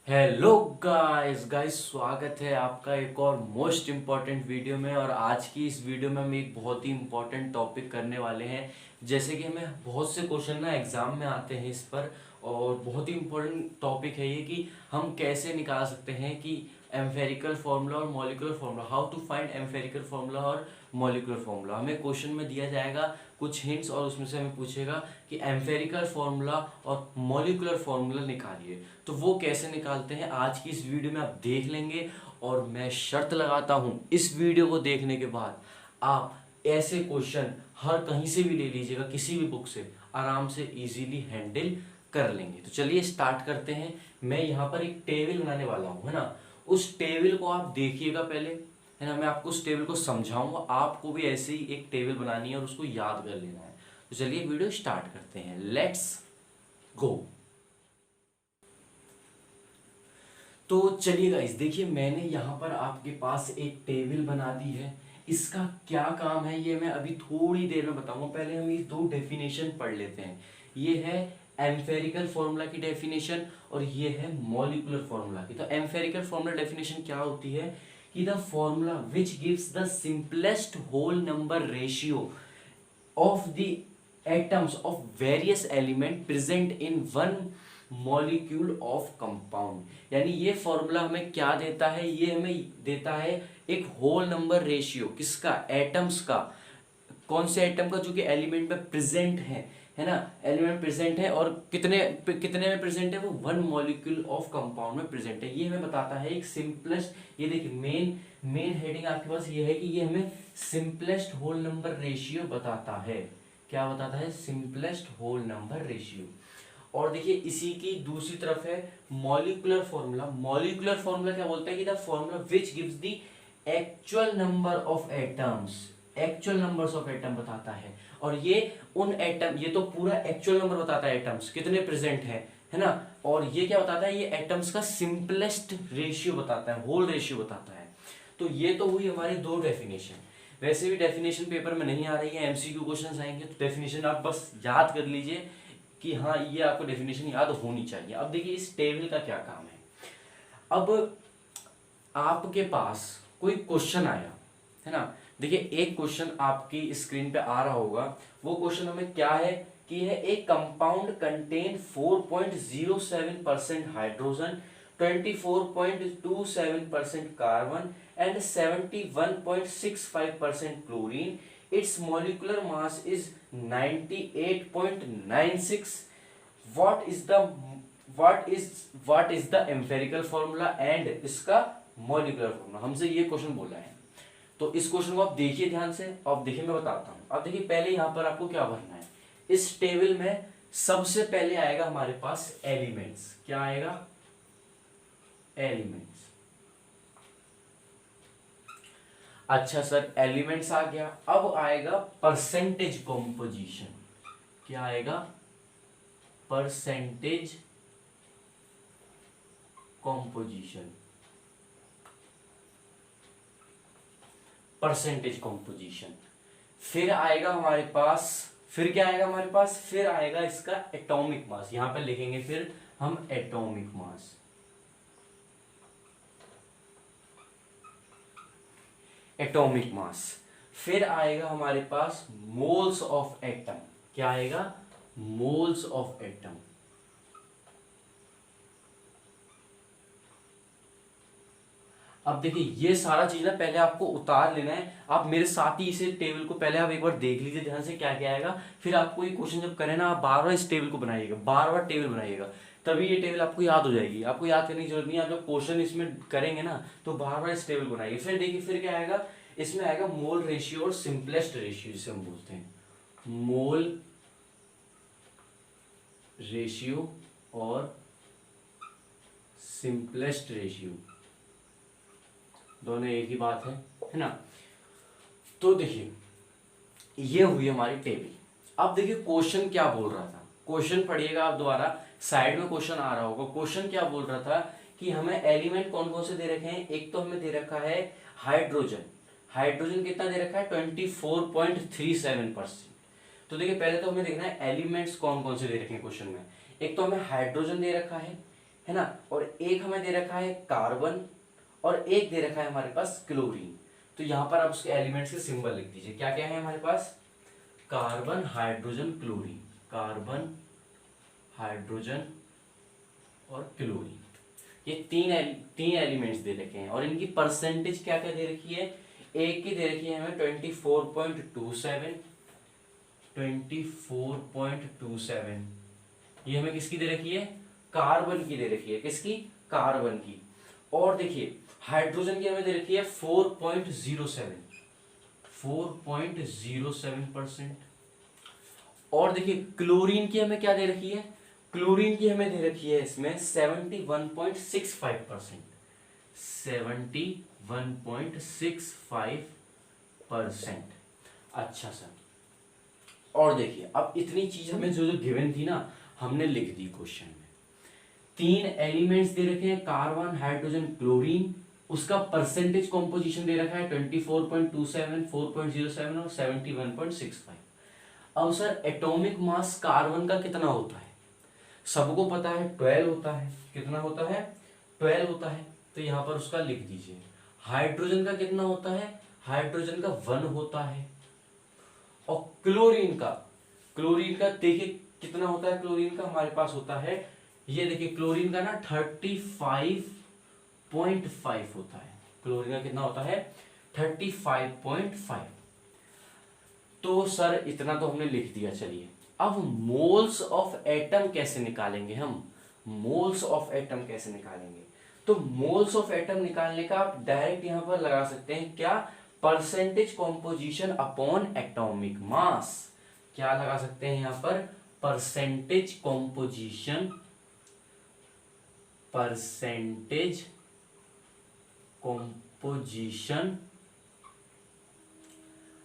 Hello guys स्वागत है आपका एक और मोस्ट इम्पॉर्टेंट वीडियो में। और आज की इस वीडियो में हम एक बहुत ही इम्पॉर्टेंट टॉपिक करने वाले हैं। जैसे कि हमें बहुत से क्वेश्चन ना एग्जाम में आते हैं इस पर, और बहुत ही इम्पोर्टेंट टॉपिक है ये कि हम कैसे निकाल सकते हैं कि एम्फेरिकल फार्मूला और molecular formula, how to find empirical formula और मॉलिक्यूलर फार्मूला। हमें क्वेश्चन में दिया जाएगा कुछ हिंट्स और उसमें से हमें पूछेगा कि एम्फेरिकल फार्मूला और मॉलिक्यूलर फार्मूला निकालिए। तो वो कैसे निकालते हैं आज की इस वीडियो में आप देख लेंगे। और मैं शर्त लगाता हूँ इस वीडियो को देखने के बाद आप ऐसे क्वेश्चन हर कहीं से भी ले लीजिएगा, किसी भी बुक से आराम से इजीली हैंडल कर लेंगे। तो चलिए स्टार्ट करते हैं। मैं यहाँ पर एक टेबल बनाने वाला हूँ, है ना। उस टेबल को आप देखिएगा पहले, है ना। मैं आपको उस टेबल को समझाऊंगा, आपको भी ऐसे ही एक टेबल बनानी है और उसको याद कर लेना है। तो चलिए वीडियो स्टार्ट करते हैं, लेट्स गो। तो चलिए गाइस देखिए, मैंने यहाँ पर आपके पास एक टेबल बना दी है। इसका क्या काम है ये मैं अभी थोड़ी देर में बताऊंगा। पहले हम ये दो डेफिनेशन पढ़ लेते हैं। ये है एम्फेरिकल फॉर्मूला की डेफिनेशन और ये है मॉलिक्यूलर फॉर्मूला की। तो एम्फेरिकल फॉर्मूला डेफिनेशन क्या होती है कि the formula which gives the simplest whole number ratio of the atoms of various element present in one molecule of compound। यानी ये फॉर्मूला हमें क्या देता है, ये हमें देता है एक होल नंबर रेशियो किसका, एटम्स का। कौन से एटम का, जो कि एलिमेंट में प्रेजेंट है ना, एलिमेंट प्रेजेंट है और कितने कितने में प्रेजेंट है, वो वन मॉलिक्यूल ऑफ कंपाउंड में प्रेजेंट है। ये हमें बताता है एक सिंपलेस्ट, ये देखिए मेन हेडिंग आपके पास ये है कि ये हमें सिंपलेस्ट होल नंबर रेशियो बताता है। क्या बताता है, सिंपलेस्ट होल नंबर रेशियो। और देखिए इसी की दूसरी तरफ है मॉलिक्यूलर फॉर्मूला। मॉलिक्यूलर फॉर्मूला क्या बोलता है कि the formula which gives the actual number of atoms, actual numbers of atom बताता है। और ये उन एटम, ये तो पूरा एक्चुअल नंबर बताता है, एटम्स कितने प्रेजेंट है ना। और ये क्या बताता है, ये एटम्स का सिंपलेस्ट रेशियो बताता है, होल रेशियो बताता है। तो ये तो हुई हमारी दो डेफिनेशन। वैसे भी डेफिनेशन पेपर में नहीं आ रही है, एमसीक्यू क्वेश्चंस आएंगे, तो डेफिनेशन आप बस याद कर लीजिए कि हाँ ये आपको डेफिनेशन याद होनी चाहिए। अब देखिए इस टेबल का क्या काम है। अब आपके पास कोई क्वेश्चन आया, है ना। देखिए एक क्वेश्चन आपकी स्क्रीन पे आ रहा होगा। वो क्वेश्चन हमें क्या है कि है एक compound contain 4.07% hydrogen, 24.27% carbon and 71.65% chlorine. It's molecular mass is 98.96। What is the empirical formula and इसका मॉलिक्यूलर फॉर्मूला। हमसे ये क्वेश्चन बोला है। तो इस क्वेश्चन को आप देखिए ध्यान से। अब देखिए मैं बताता हूं। अब देखिए पहले यहां पर आपको क्या भरना है। इस टेबल में सबसे पहले आएगा हमारे पास एलिमेंट्स। क्या आएगा, एलिमेंट्स। अच्छा सर एलिमेंट्स आ गया। अब आएगा परसेंटेज कॉम्पोजिशन। क्या आएगा, परसेंटेज कॉम्पोजिशन, परसेंटेज कॉम्पोजिशन। फिर आएगा हमारे पास, फिर क्या आएगा हमारे पास, फिर आएगा इसका एटॉमिक मास। यहां पर लिखेंगे फिर हम एटॉमिक मास, एटॉमिक मास। फिर आएगा हमारे पास मोल्स ऑफ एटम। क्या आएगा, मोल्स ऑफ एटम। अब देखिए ये सारा चीज ना पहले आपको उतार लेना है। आप मेरे साथ ही इसे टेबल को पहले आप एक बार देख लीजिए ध्यान से क्या क्या आएगा। फिर आपको ये क्वेश्चन जब करें ना, आप बार बार इस टेबल को बनाइएगा, बार बार टेबल बनाइएगा, तभी ये टेबल आपको याद हो जाएगी। आपको याद करने की जरूरत नहीं है। आप जब क्वेश्चन इसमें करेंगे ना तो बार बार इस टेबल को बनाइए। फिर देखिए फिर क्या आएगा, इसमें आएगा मोल रेशियो और सिंपलेस्ट रेशियो जिसे हम बोलते हैं। मोल रेशियो और सिंपलेस्ट रेशियो दोनों एक ही बात है ना। तो देखिए ये हुई हमारी टेबल। अब देखिए क्वेश्चन क्या बोल रहा था, क्वेश्चन पढ़िएगा आप दोबारा, साइड में क्वेश्चन आ रहा होगा। क्वेश्चन क्या बोल रहा था कि हमें एलिमेंट कौन कौन से दे रखे हैं। एक तो हमें दे रखा है हाइड्रोजन, हाइड्रोजन कितना दे रखा है 24.37%। तो देखिए पहले तो हमें देखना है एलिमेंट्स कौन कौन से दे रखे हैं क्वेश्चन में। एक तो हमें हाइड्रोजन दे रखा है ना, और एक हमें दे रखा है कार्बन, और एक दे रखा है हमारे पास क्लोरीन। तो यहाँ पर आप उसके एलिमेंट्स के सिंबल लिख दीजिए। क्या क्या है हमारे पास, carbon, hydrogen, chlorine, carbon, hydrogen और क्लोरीन। ये तीन एलिमेंट्स दे रखे हैं, और इनकी परसेंटेज क्या क्या दे रखी है। एक की दे रखी है हमें 24.27, ये हमें किसकी दे रखी है, कार्बन की दे रखी है। किसकी, कार्बन की। और देखिए हाइड्रोजन की हमें दे रखी है 4.07%। और देखिए क्लोरीन की हमें क्या दे रखी है, क्लोरीन की हमें दे रखी है इसमें 71.65%। 71.65%। अच्छा सर, और देखिए अब इतनी चीज हमें जो जो गिवन थी ना, हमने लिख दी क्वेश्चन में। तीन एलिमेंट्स दे रखे हैं, कार्बन, हाइड्रोजन, क्लोरीन, उसका परसेंटेज कॉम्पोजिशन दे रखा है 24.27, 4.07 और 71.65। अब सर एटॉमिक मास कार्बन का कितना होता है, सबको पता है 12 होता है। कितना होता है, 12 होता है। तो यहां पर उसका लिख दीजिए। हाइड्रोजन का कितना होता है, हाइड्रोजन का 1 होता है। और क्लोरीन का देखिए कितना होता है, क्लोरीन का हमारे पास होता है, ये देखिए क्लोरीन का ना 35.5 होता है। क्लोरीन का कितना होता है 35.5। तो सर इतना तो हमने लिख दिया। चलिए अब मोल्स ऑफ एटम कैसे निकालेंगे हम, मोल्स ऑफ एटम कैसे निकालेंगे। तो मोल्स ऑफ एटम निकालने का आप डायरेक्ट यहां पर लगा सकते हैं, क्या, percentage composition upon atomic mass. क्या लगा सकते हैं यहां पर, percentage composition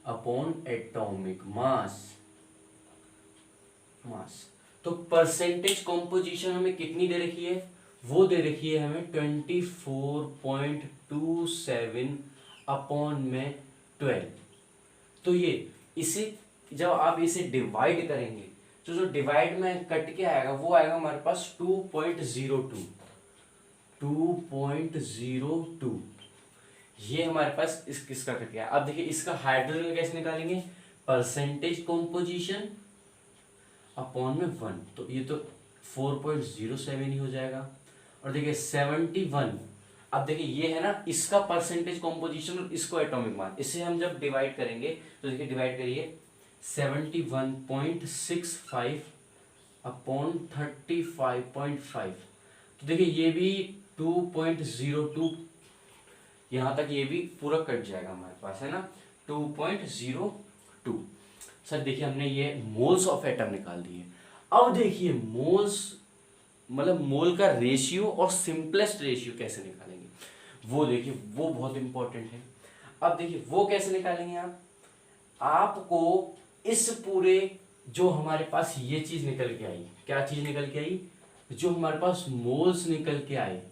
upon atomic mass. तो परसेंटेज कॉम्पोजिशन हमें कितनी दे रखी है, वो दे रखी है हमें 24.27 अपॉन में 12। तो ये इसे जब आप इसे डिवाइड करेंगे, तो जो डिवाइड में कट के आएगा वो आएगा हमारे पास 2.02। ये हमारे पास किसका कट गया। अब देखिए इसका हाइड्रोजन का कैसे निकालेंगे, परसेंटेज कॉम्पोजिशन अपॉन में 1। तो ये तो 4.07 ही हो जाएगा। और देखिए 71, अब देखिए ये है ना, इसका परसेंटेज कॉम्पोजिशन और इसको एटॉमिक मास, इसे हम जब डिवाइड करेंगे तो देखिए डिवाइड करिए 71.65 अपॉन 35.5। तो देखिए ये भी 2.02, यहां तक ये भी पूरा कट जाएगा हमारे पास, है ना, 2.02। सर देखिए हमने ये मोल्स ऑफ एटम निकाल दिए। अब देखिए मोल्स मतलब मोल का रेशियो और सिंपलेस्ट रेशियो कैसे निकालेंगे, वो देखिए वो बहुत इंपॉर्टेंट है। अब देखिए वो कैसे निकालेंगे आपको इस पूरे जो हमारे पास ये चीज निकल के आई, क्या चीज निकल के आई, जो हमारे पास मोल्स निकल के आए,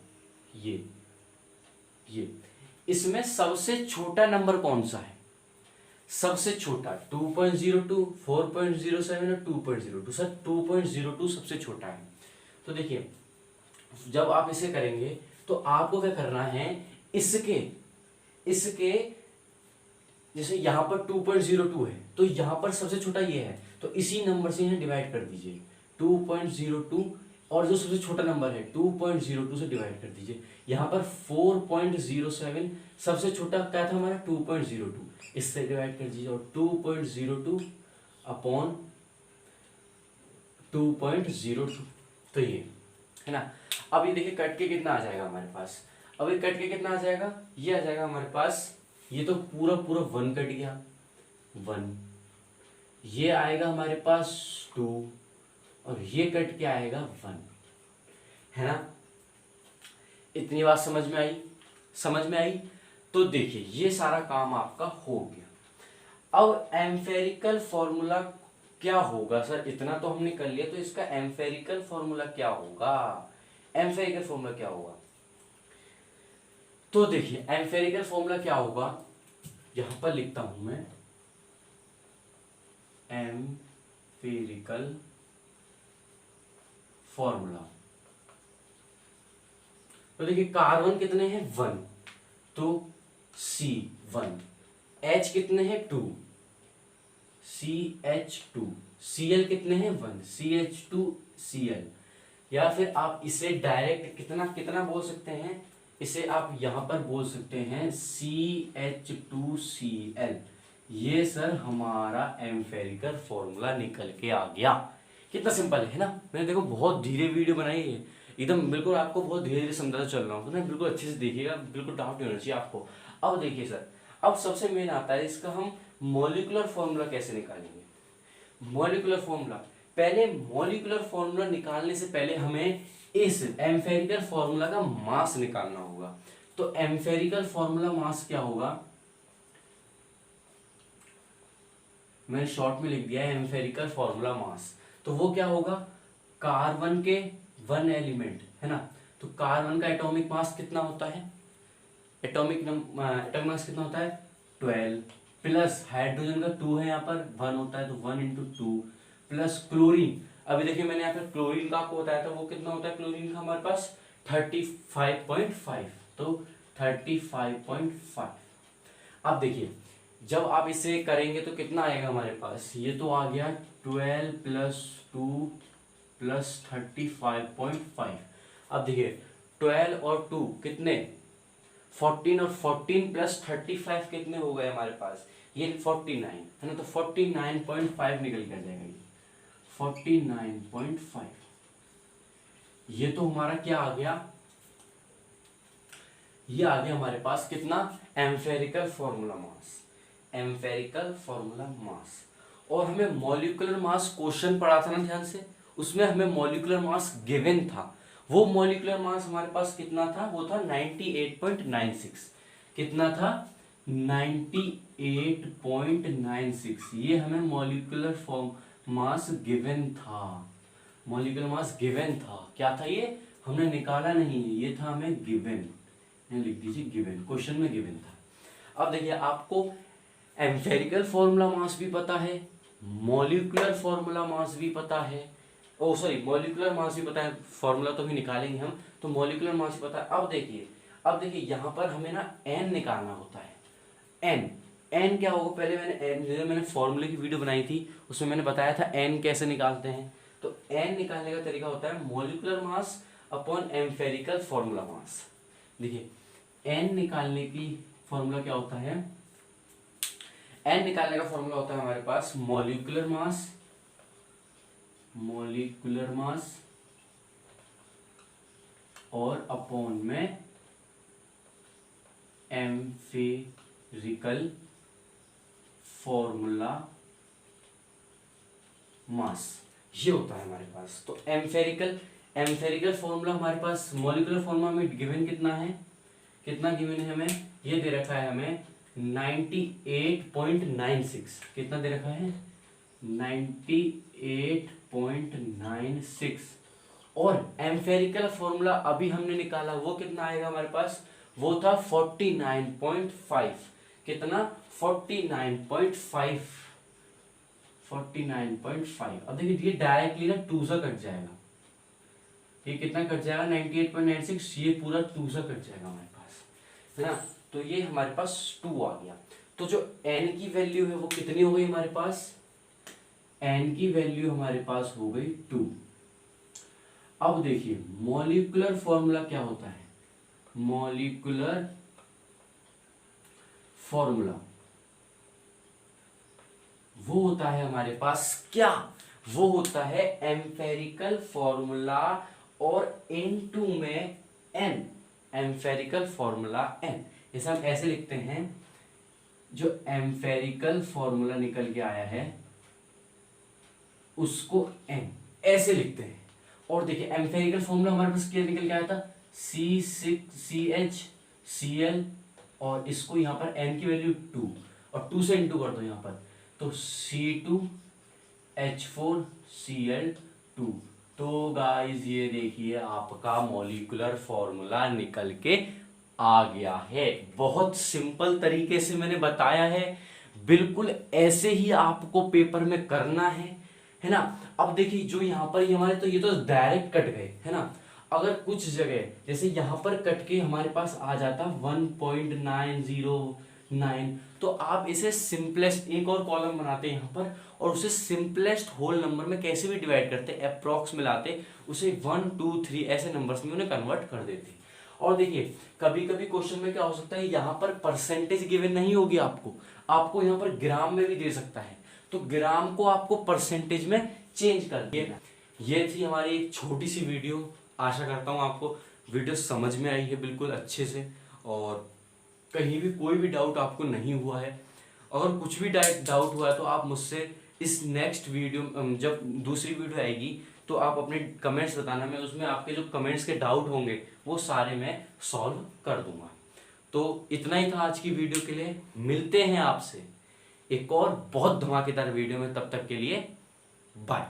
ये इसमें सबसे छोटा नंबर कौन सा है, सबसे छोटा 2.02, 4.07 और 2.02। सर 2.02 सबसे छोटा है। तो देखिए जब आप इसे करेंगे तो आपको क्या करना है, इसके जैसे यहां पर 2.02 है, तो यहां पर सबसे छोटा ये है, तो इसी नंबर से इन्हें डिवाइड कर दीजिए 2.02, और जो सबसे छोटा नंबर है 2.02 से डिवाइड कर दीजिए। यहां पर 4.07 सबसे छोटा क्या था हमारा 2.02, इससे डिवाइड कर दीजिए, और 2.02 अपॉन 2.02। तो ये है ना। अब ये देखिए कट के कितना आ जाएगा हमारे पास, अब ये कट के कितना आ जाएगा, ये आ जाएगा हमारे पास, ये तो पूरा 1 कट गया 1, ये आएगा हमारे पास 2, और ये कट के आएगा 1, है ना। इतनी बात समझ में आई। तो देखिए ये सारा काम आपका हो गया। अब एम्फेरिकल फॉर्मूला क्या होगा, सर इतना तो हमने कर लिया, तो इसका एम्फेरिकल फॉर्मूला क्या होगा, एम्फेरिकल फॉर्मूला क्या होगा। तो देखिए एम्फेरिकल फॉर्मूला क्या होगा, यहां पर लिखता हूं मैं एम्पिरिकल फॉर्मूला। तो देखिए कार्बन कितने हैं 1, तो C1, H कितने हैं 2, CH2, Cl कितने हैं 1, CH2Cl। या फिर आप इसे डायरेक्ट कितना कितना बोल सकते हैं, इसे आप यहां पर बोल सकते हैं CH2Cl। ये सर हमारा एम्फेरिकल फॉर्मूला निकल के आ गया। कितना सिंपल है ना। मैंने देखो बहुत धीरे वीडियो बनाई है, एकदम बिल्कुल आपको बहुत धीरे धीरे समझाता चल रहा हूँ, तो ना बिल्कुल अच्छे से देखिएगा, बिल्कुल डाउट नहीं होना चाहिए आपको। अब देखिए सर, अब सबसे मेन आता है इसका हम मॉलिक्यूलर फॉर्मूला कैसे निकालेंगे। मॉलिक्यूलर फॉर्मूला, पहले मॉलिक्यूलर फॉर्मूला निकालने से पहले हमें इस एम्फेरिकल फॉर्मूला का मास निकालना होगा। तो एम्फेरिकल फॉर्मूला मास क्या होगा, मैंने शॉर्ट में लिख दिया है एम्फेरिकल फॉर्मूला मास। तो वो क्या होगा, कार्बन के 1 एलिमेंट है ना, तो कार्बन का एटॉमिक मास कितना होता है, एटॉमिक मास कितना होता है 12, प्लस हाइड्रोजन का 2 है यहाँ पर 1 होता है, तो 1 इंटू 2, प्लस क्लोरीन। अभी देखिए मैंने यहाँ पर क्लोरीन का आपको बताया था, वो कितना होता है क्लोरीन का हमारे पास 35.5, तो 35.5। अब देखिए जब आप इसे करेंगे तो कितना आएगा हमारे पास, ये तो आ गया 12 प्लस 2 प्लस 35.5। अब देखिए 12 और 2 कितने 14, और 14 प्लस 35 कितने हो गए हमारे पास, ये 49 है ना, तो 49.5 निकल के आ जाएगा ये 49.5। ये तो हमारा क्या आ गया, ये आ गया हमारे पास कितना empirical formula mass, empirical formula mass. और हमें मॉलिक्यूलर मास क्वेश्चन पढ़ा था ना ध्यान से, उसमें हमें मॉलिक्यूलर मास गिवन था। वो मॉलिक्यूलर मास हमारे पास कितना था, वो था 98.96। कितना था 98.96। ये हमें मॉलिक्यूलर फॉर्म मास गिवन था, मॉलिक्यूलर मास गिवन था। क्या था ये, हमने निकाला नहीं है, ये था हमें गिवन, लिख दीजिए गिवन, क्वेश्चन में गिवन था। अब देखिए आपको एम्फेरिकल फॉर्मूला मास भी पता है, मॉलिक्यूलर फॉर्मूला मास भी पता है, ओ सॉरी मॉलिक्यूलर मास भी पता है, फॉर्मूला तो भी निकालेंगे हम, तो मॉलिक्यूलर मास भी पता है। अब देखिए यहाँ पर हमें ना एन निकालना होता है। एन, एन क्या होगा, पहले मैंने फॉर्मूले की वीडियो बनाई थी, उसमें मैंने बताया था एन कैसे निकालते हैं। तो एन निकालने का तरीका होता है molecular mass upon empirical formula mass. देखिए एन निकालने की फॉर्मूला क्या होता है, एन निकालने का फॉर्मूला होता है हमारे पास मॉलिक्यूलर मास और अपॉन में एम्फेरिकल फॉर्मूला मास, ये होता है हमारे पास। तो एम्फेरिकल फॉर्मूला हमारे पास, मॉलिक्यूलर फॉर्मूला में गिवन कितना है, कितना गिवन है हमें, ये दे रखा है हमें 98.96। कितना दे रखा है 98.96। और एम्फेरिकल फॉर्मूला अभी हमने निकाला वो कितना आएगा हमारे पास, वो था 49.5। कितना 49.5। अब देखिए ये डायरेक्टली ना 2 से कट जाएगा, ये कितना कट जाएगा 98.96, ये पूरा 2 से कट जाएगा हमारे पास, है ना। तो ये हमारे पास 2 आ गया। तो जो n की वैल्यू है वो कितनी हो गई हमारे पास, n की वैल्यू हमारे पास हो गई 2। अब देखिए मॉलिक्यूलर फॉर्मूला क्या होता है, मॉलिक्यूलर फॉर्मूला वो होता है हमारे पास क्या, वो होता है एम्पेरिकल फॉर्मूला और इनटू में n, एम्पेरिकल फॉर्मूला n। जैसे हम ऐसे लिखते हैं, जो एम्पेरिकल फॉर्मूला निकल के आया है उसको n ऐसे लिखते हैं। और देखिए एम्पेरिकल फॉर्मूला हमारे पास क्या निकल के आया था, CHCl, और इसको यहाँ पर n की वैल्यू 2 और 2 से इंटू कर दो यहाँ पर, तो C2H4Cl2। तो गाइस ये देखिए आपका मॉलिक्यूलर फॉर्मूला निकल के आ गया है। बहुत सिंपल तरीके से मैंने बताया है, बिल्कुल ऐसे ही आपको पेपर में करना है ना। अब देखिए जो यहाँ पर ये हमारे, तो ये तो डायरेक्ट कट गए है ना। अगर कुछ जगह जैसे यहाँ पर कट के हमारे पास आ जाता 1.909, तो आप इसे सिंपलेस्ट, एक और कॉलम बनाते हैं यहाँ पर और उसे सिंपलेस्ट होल नंबर में कैसे भी डिवाइड करते, अप्रॉक्स मिलाते, उसे 1 2 3 ऐसे नंबर्स में उन्हें कन्वर्ट कर देते। और देखिए कभी कभी क्वेश्चन में क्या हो सकता है, यहाँ पर परसेंटेज गिवन नहीं होगी आपको, आपको यहाँ पर ग्राम में भी दे सकता है, तो ग्राम को आपको परसेंटेज में चेंज कर दिया। ये थी हमारी एक छोटी सी वीडियो। आशा करता हूँ आपको वीडियो समझ में आई है बिल्कुल अच्छे से, और कहीं भी कोई भी डाउट आपको नहीं हुआ है। अगर कुछ भी डाउट हुआ है तो आप मुझसे इस नेक्स्ट वीडियो, जब दूसरी वीडियो आएगी तो आप अपने कमेंट्स बताना, मैं उसमें आपके जो कमेंट्स के डाउट होंगे वो सारे मैं सॉल्व कर दूंगा। तो इतना ही था आज की वीडियो के लिए। मिलते हैं आपसे एक और बहुत धमाकेदार वीडियो में, तब तक के लिए बाय।